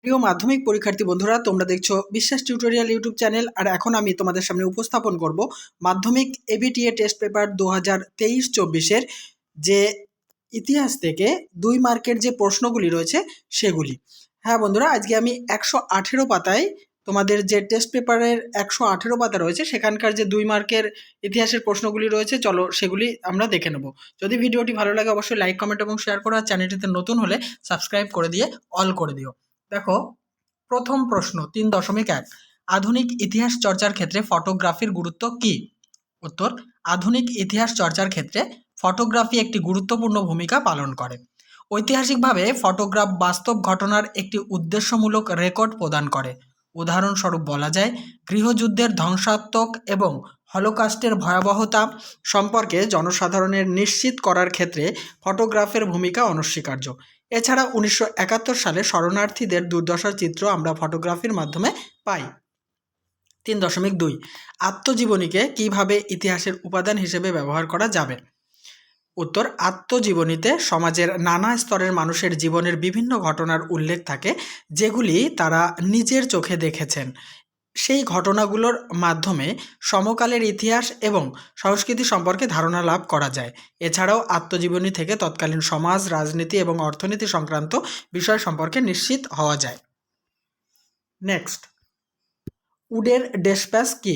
প্রিয় মাধ্যমিক পরীক্ষার্থী বন্ধুরা, তোমরা দেখছো বিশ্বাস টিউটোরিয়াল ইউটিউব চ্যানেল। আর এখন আমি তোমাদের সামনে উপস্থাপন করব মাধ্যমিক এবিটিএ টেস্ট পেপার 2023-24 যে ইতিহাস থেকে 2 মার্কের যে প্রশ্নগুলি রয়েছে সেগুলি। হ্যাঁ বন্ধুরা, আজকে আমি 118 পাতায় তোমাদের যে টেস্ট পেপারের 118 পাতা রয়েছে সেখানকার যে 2 মার্কের ইতিহাসের প্রশ্নগুলি রয়েছে, চলো সেগুলি আমরা দেখে নেব। যদি ভিডিওটি ভালো লাগে অবশ্যই লাইক, কমেন্ট এবং শেয়ার করো। আর চ্যানেলটিতে নতুন হলে সাবস্ক্রাইব করে দিয়ে অল করে দিও। দেখো, প্রথম প্রশ্ন 3.1, আধুনিক ইতিহাস চর্চার ক্ষেত্রে ফটোগ্রাফির গুরুত্ব কি? উত্তর, আধুনিক ইতিহাস চর্চার ক্ষেত্রে ফটোগ্রাফি একটি গুরুত্বপূর্ণ ভূমিকা পালন করে। ঐতিহাসিকভাবে ফটোগ্রাফ বাস্তব ঘটনার একটি উদ্দেশ্যমূলক রেকর্ড প্রদান করে। উদাহরণস্বরূপ বলা যায়, গৃহযুদ্ধের ধ্বংসাত্মক এবং হলোকাস্টের ভয়াবহতা সম্পর্কে জনসাধারণের নিশ্চিত করার ক্ষেত্রে ফটোগ্রাফের ভূমিকা অনস্বীকার্য। এছাড়া 1971 সালে শরণার্থীদের দুর্দশার চিত্র আমরা ফটোগ্রাফির মাধ্যমে পাই। 3.2, আত্মজীবনীকে কিভাবে ইতিহাসের উপাদান হিসেবে ব্যবহার করা যাবে? উত্তর, আত্মজীবনীতে সমাজের নানা স্তরের মানুষের জীবনের বিভিন্ন ঘটনার উল্লেখ থাকে, যেগুলি তারা নিজের চোখে দেখেছেন। সেই ঘটনাগুলোর মাধ্যমে সমকালের ইতিহাস এবং সংস্কৃতি সম্পর্কে ধারণা লাভ করা যায়। এছাড়াও আত্মজীবনী থেকে তৎকালীন সমাজ, রাজনীতি এবং অর্থনীতি সংক্রান্ত বিষয় সম্পর্কে নিশ্চিত হওয়া যায়। নেক্সট, উডের ডেসপ্যাচ কি?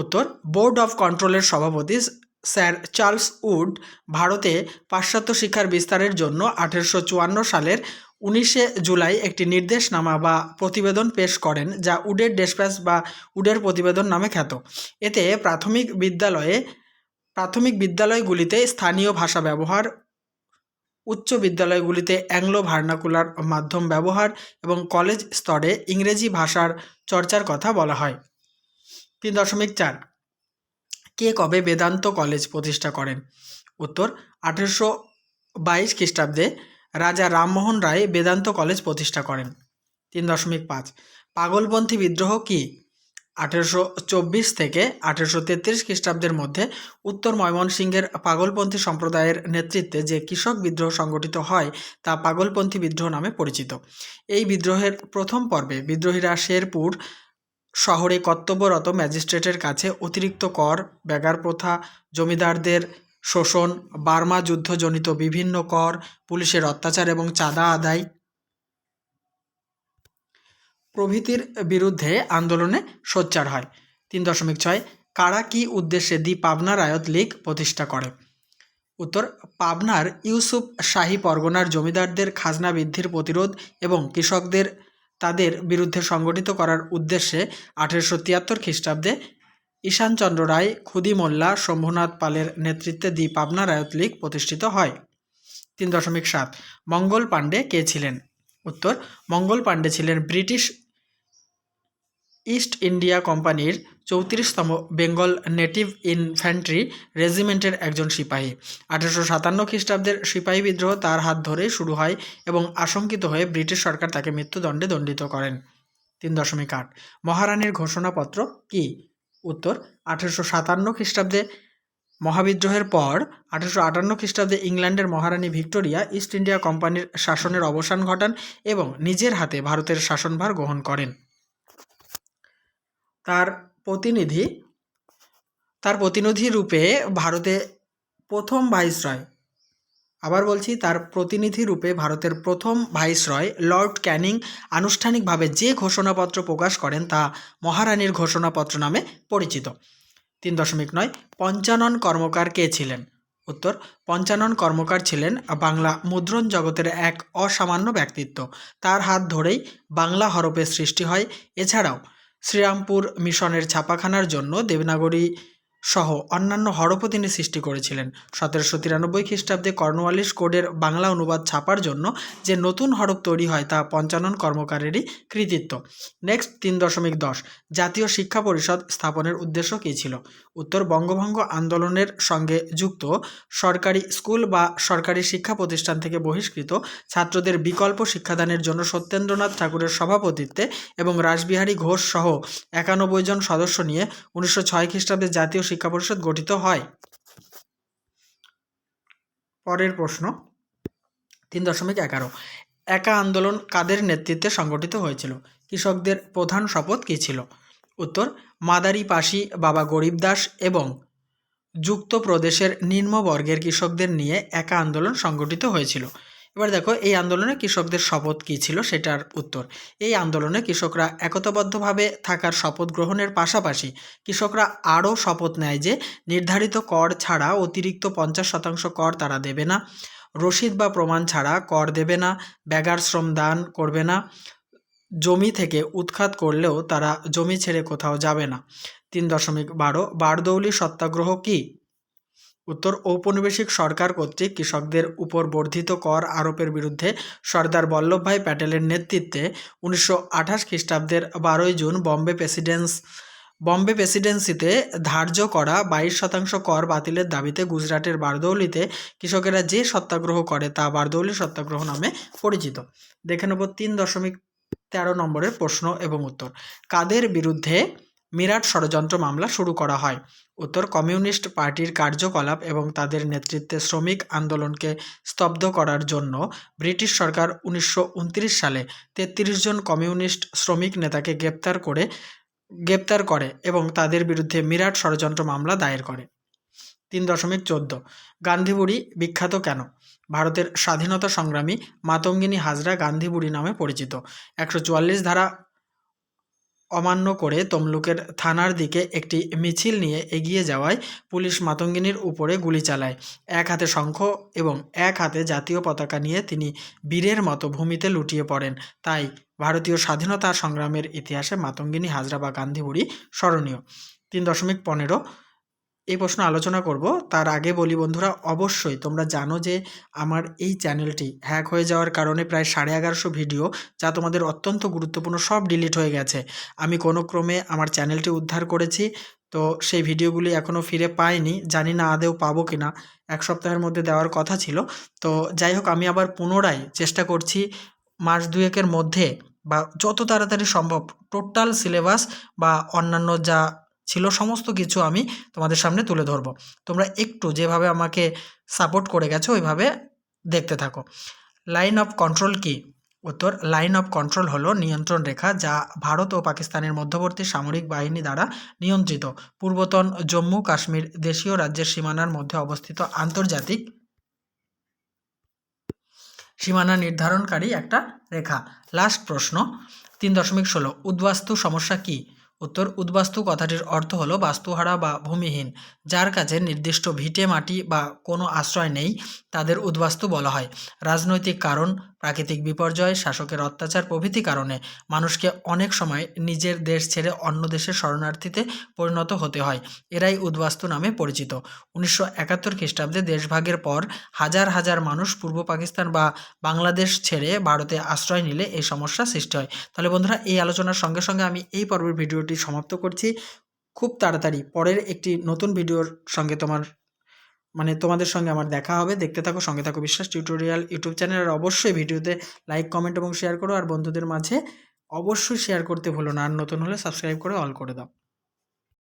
উত্তর, বোর্ড অফ কন্ট্রোলের সভাপতি স্যার চার্লস উড ভারতে পাশ্চাত্য শিক্ষার বিস্তারের জন্য 1854 সালের 19শে জুলাই একটি নির্দেশনামা বা প্রতিবেদন পেশ করেন, যা উডের ডেসপ্যাচ বা উডের প্রতিবেদন নামে খ্যাত। এতে প্রাথমিক বিদ্যালয়গুলিতে স্থানীয় ভাষা ব্যবহার, উচ্চ বিদ্যালয়গুলিতে অ্যাংলো ভার্নাকুলার মাধ্যম ব্যবহার এবং কলেজ স্তরে ইংরেজি ভাষার চর্চার কথা বলা হয়। 3.4, কে কবে বেদান্ত কলেজ প্রতিষ্ঠা করেন? উত্তর, 1822 খ্রিস্টাব্দে রাজা রামমোহন রায় বেদান্ত কলেজ প্রতিষ্ঠা করেন। 3.5, পাগলপন্থী বিদ্রোহ কি? 1824 থেকে 1833 খ্রিস্টাব্দের মধ্যে উত্তর ময়মনসিংহের পাগলপন্থী সম্প্রদায়ের নেতৃত্বে যে কৃষক বিদ্রোহ সংগঠিত হয় তা পাগলপন্থী বিদ্রোহ নামে পরিচিত। এই বিদ্রোহের প্রথম পর্বে বিদ্রোহীরা শেরপুর শহরে কর্তব্যরত ম্যাজিস্ট্রেটের কাছে অতিরিক্ত কর, ব্যাগার প্রথা, জমিদারদের শোষণ, বার্মা যুদ্ধজনিত বিভিন্ন কর, পুলিশের অত্যাচার এবং চাঁদা আদায় প্রভৃতির বিরুদ্ধে আন্দোলনে সোচ্চার হয়। 3.6, কারা কি উদ্দেশ্যে দি পাবনা রায়ত লীগ প্রতিষ্ঠা করে? উত্তর, পাবনার ইউসুফ শাহী পরগনার জমিদারদের খাজনা বৃদ্ধির প্রতিরোধ এবং কৃষকদের তাদের বিরুদ্ধে সংগঠিত করার উদ্দেশ্যে 1873 খ্রিস্টাব্দে ঈশানচন্দ্র রায়, খুদি মোল্লা, শম্ভুনাথ পালের নেতৃত্বে দি পাবনা রায়ত লীগ প্রতিষ্ঠিত হয়। 3.7, মঙ্গল পাণ্ডে কে ছিলেন? উত্তর, মঙ্গল পাণ্ডে ছিলেন ব্রিটিশ ইস্ট ইন্ডিয়া কোম্পানির 34তম বেঙ্গল নেটিভ ইনফ্যান্ট্রি রেজিমেন্টের একজন সিপাহী। 1857 খ্রিস্টাব্দের সিপাহী বিদ্রোহ তার হাত ধরেই শুরু হয় এবং আশঙ্কিত হয়ে ব্রিটিশ সরকার তাকে মৃত্যুদণ্ডে দণ্ডিত করেন। 3.8, মহারানীর ঘোষণাপত্র কি? উত্তর, 1857 খ্রিস্টাব্দে মহাবিদ্রোহের পর 1858 খ্রিস্টাব্দে ইংল্যান্ডের মহারানী ভিক্টোরিয়া ইস্ট ইন্ডিয়া কোম্পানির শাসনের অবসান ঘটান এবং নিজের হাতে ভারতের শাসনভার গ্রহণ করেন। তার প্রতিনিধি রূপে ভারতে প্রথম ভাইসরয়, আবার বলছি, তার প্রতিনিধি রূপে ভারতের প্রথম ভাইসরয় লর্ড ক্যানিং আনুষ্ঠানিকভাবে যে ঘোষণাপত্র প্রকাশ করেন তা মহারানীর ঘোষণাপত্র নামে পরিচিত। 3.9, পঞ্চানন কর্মকার কে ছিলেন? উত্তর, পঞ্চানন কর্মকার ছিলেন বাংলা মুদ্রণ জগতের এক অসামান্য ব্যক্তিত্ব। তার হাত ধরেই বাংলা হরফের সৃষ্টি হয়। এছাড়াও শ্রীরামপুর মিশনের ছাপাখানার জন্য দেবনাগরী সহ অন্যান্য হরফও তিনি সৃষ্টি করেছিলেন। 1793 খ্রিস্টাব্দে কর্নওয়ালিস কোডের বাংলা অনুবাদ ছাপার জন্য যে নতুন হরফ তৈরি হয় তা পঞ্চানন কর্মকারেরই কৃতিত্ব। নেক্সট, 3.10, জাতীয় শিক্ষা পরিষদ স্থাপনের উদ্দেশ্য কী ছিল? উত্তর, বঙ্গভঙ্গ আন্দোলনের সঙ্গে যুক্ত সরকারি স্কুল বা সরকারি শিক্ষা প্রতিষ্ঠান থেকে বহিষ্কৃত ছাত্রদের বিকল্প শিক্ষাদানের জন্য সত্যেন্দ্রনাথ ঠাকুরের সভাপতিত্বে এবং রাসবিহারী ঘোষ সহ 91 জন সদস্য নিয়ে 1906 খ্রিস্টাব্দে জাতীয় শিক্ষা পরিষদ গঠিত হয়। পরের প্রশ্ন 3.11, একা আন্দোলন কাদের নেতৃত্বে সংগঠিত হয়েছিল? কৃষকদের প্রধান শপথ কী ছিল? উত্তর, মাদারি পাশি বাবা গরিবদাস এবং যুক্ত প্রদেশের নিম্নবর্গের কৃষকদের নিয়ে একা আন্দোলন সংগঠিত হয়েছিল। এবার দেখো এই আন্দোলনে কৃষকদের শপথ কী ছিল সেটার উত্তর। এই আন্দোলনে কৃষকরা একতাবদ্ধভাবে থাকার শপথ গ্রহণের পাশাপাশি কৃষকরা আরও শপথ নেয় যে নির্ধারিত কর ছাড়া অতিরিক্ত 50% কর তারা দেবে না, রসিদ বা প্রমাণ ছাড়া কর দেবে না, বেগার শ্রম দান করবে না, জমি থেকে উৎখাত করলেও তারা জমি ছেড়ে কোথাও যাবে না। 3.12 বারদৌলি সত্যাগ্রহ কি? উত্তর, ঔপনিবেশিক সরকার কর্তৃক কৃষকদের উপর বর্ধিত কর আরোপের বিরুদ্ধে সর্দার বল্লভভাই প্যাটেলের নেতৃত্বে 1928 খ্রিস্টাব্দের 12 জুন বম্বে প্রেসিডেন্সিতে ধার্য করা 22% কর বাতিলের দাবিতে গুজরাটের বারদৌলিতে কৃষকেরা যে সত্যাগ্রহ করে তা বারদৌলি সত্যাগ্রহ নামে পরিচিত। দেখে নেব 3.13 নম্বরের প্রশ্ন এবং উত্তর। কাদের বিরুদ্ধে মিরাট ষড়যন্ত্র মামলা শুরু করা হয়? উত্তর, কমিউনিস্ট পার্টির কার্যকলাপ এবং তাদের নেতৃত্বে শ্রমিক আন্দোলনকে স্তব্ধ করার জন্য ব্রিটিশ সরকার 1929 সালে 33 জন কমিউনিস্ট শ্রমিক নেতাকে গ্রেপ্তার করে এবং তাদের বিরুদ্ধে মিরাট ষড়যন্ত্র মামলা দায়ের করে। 3.14 গান্ধী বুড়ি বিখ্যাত কেন? ভারতের স্বাধীনতা সংগ্রামী মাতঙ্গিনী হাজরা গান্ধী বুড়ি নামে পরিচিত। 144 ধারা অমান্য করে তমলুকের থানার দিকে একটি মিছিল নিয়ে এগিয়ে যাওয়ায় পুলিশ মাতঙ্গিনীর উপরে গুলি চালায়। এক হাতে শঙ্খ এবং এক হাতে জাতীয় পতাকা নিয়ে তিনি বীরের মতো ভূমিতে লুটিয়ে পড়েন। তাই ভারতীয় স্বাধীনতা সংগ্রামের ইতিহাসে মাতঙ্গিনী হাজরা বা গান্ধী বুড়ি স্মরণীয়। 3.15 এই প্রশ্ন আলোচনা করব। তার আগে বলি বন্ধুরা, অবশ্যই তোমরা জানো যে আমার এই চ্যানেলটি হ্যাক হয়ে যাওয়ার কারণে প্রায় 1150 ভিডিও, যা তোমাদের অত্যন্ত গুরুত্বপূর্ণ, সব ডিলিট হয়ে গেছে। আমি কোনো ক্রমে আমার চ্যানেলটি উদ্ধার করেছি, তো সেই ভিডিওগুলি এখনও ফিরে পাইনি, জানি না আদৌ পাবো কি না। 1 সপ্তাহের মধ্যে দেওয়ার কথা ছিল। তো যাই হোক, আমি আবার পুনরায় চেষ্টা করছি মাস 2-এর মধ্যে বা যত তাড়াতাড়ি সম্ভব টোটাল সিলেবাস বা অন্যান্য যা ছিল সমস্ত কিছু আমি তোমাদের সামনে তুলে ধরবো। তোমরা একটু যেভাবে আমাকে সাপোর্ট করে গেছো ওইভাবে দেখতে থাকো। লাইন অফ কন্ট্রোল কি? উত্তর, লাইন অফ কন্ট্রোল হলো নিয়ন্ত্রণ রেখা যা ভারত ও পাকিস্তানের মধ্যবর্তী সামরিক বাহিনী দ্বারা নিয়ন্ত্রিত পূর্বতন জম্মু কাশ্মীর দেশীয় রাজ্যের সীমানার মধ্যে অবস্থিত আন্তর্জাতিক সীমানা নির্ধারণকারী একটা রেখা। লাস্ট প্রশ্ন 3.16 উদ্বাস্তু সমস্যা কি? উত্তর, উদ্বাস্তু কথাটির অর্থ হলো বাস্তুহারা বা ভূমিহীন, যার কাছে নির্দিষ্ট ভিটে মাটি বা কোনো আশ্রয় নেই, তাদের উদ্বাস্তু বলা হয়। রাজনৈতিক কারণ, প্রাকৃতিক বিপর্যয়, শাসকের অত্যাচার প্রভৃতি কারণে মানুষকে অনেক সময় নিজের দেশ ছেড়ে অন্য দেশের শরণার্থীতে পরিণত হতে হয়। এরাই উদ্বাস্তু নামে পরিচিত। 1971 খ্রিস্টাব্দে দেশভাগের পর হাজার হাজার মানুষ পূর্ব পাকিস্তান বা বাংলাদেশ ছেড়ে ভারতে আশ্রয় নিলে এই সমস্যা সৃষ্টি হয়। তাহলে বন্ধুরা, এই আলোচনার সঙ্গে সঙ্গে আমি এই পর্বের ভিডিওটি সমাপ্ত করছি। খুব তাড়াতাড়ি পরের একটি নতুন ভিডিওর সঙ্গে তোমাদের সঙ্গে আমার দেখা হবে। দেখতে থাকো, সঙ্গে থাকো বিশ্বাস টিউটোরিয়াল ইউটিউব চ্যানেল। আর অবশ্যই ভিডিওতে লাইক, কমেন্ট এবং শেয়ার করো, আর বন্ধুদের মাঝে অবশ্যই শেয়ার করতে ভুলো না। আর নতুন হলে সাবস্ক্রাইব করে অল করে দাও।